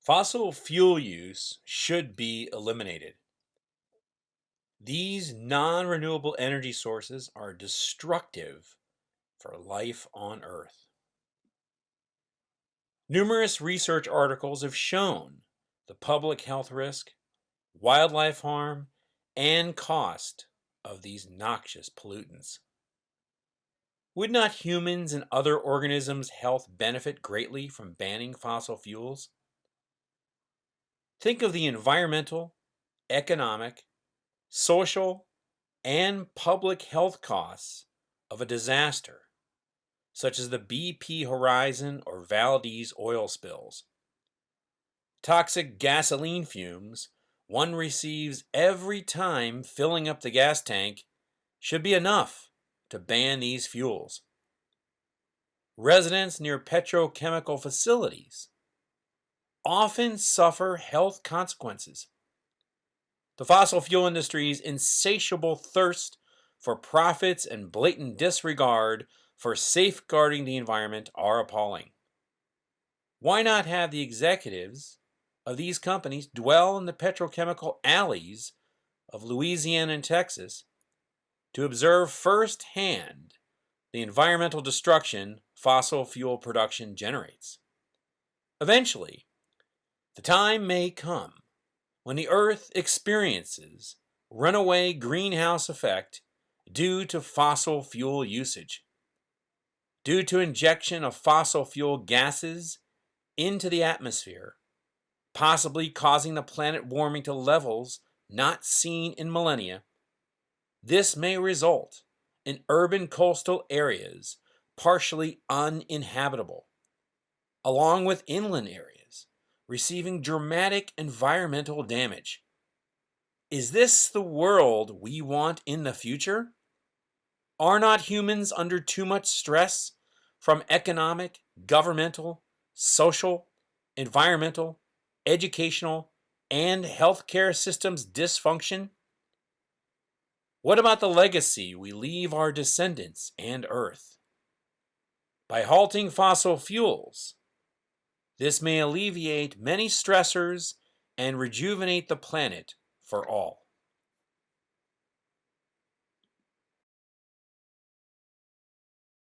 Fossil fuel use should be eliminated. These non renewable energy sources are destructive for life on Earth. Numerous research articles have shown the public health risk, wildlife harm, and cost of these noxious pollutants. Would not humans and other organisms' health benefit greatly from banning fossil fuels? Think of the environmental, economic, social, and public health costs of a disaster, such as the BP Horizon or Valdez oil spills. Toxic gasoline fumes one receives every time filling up the gas tank should be enough to ban these fuels. Residents near petrochemical facilities often suffer health consequences. The fossil fuel industry's insatiable thirst for profits and blatant disregard for safeguarding the environment are appalling. Why not have the executives of these companies dwell in the petrochemical alleys of Louisiana and Texas to observe firsthand the environmental destruction fossil fuel production generates? Eventually, the time may come when the Earth experiences runaway greenhouse effect due to fossil fuel usage. Due to injection of fossil fuel gases into the atmosphere, possibly causing the planet warming to levels not seen in millennia, this may result in urban coastal areas partially uninhabitable, along with inland areas receiving dramatic environmental damage. Is this the world we want in the future? Are not humans under too much stress from economic, governmental, social, environmental, educational, and healthcare systems dysfunction? What about the legacy we leave our descendants and Earth? By halting fossil fuels, this may alleviate many stressors and rejuvenate the planet for all.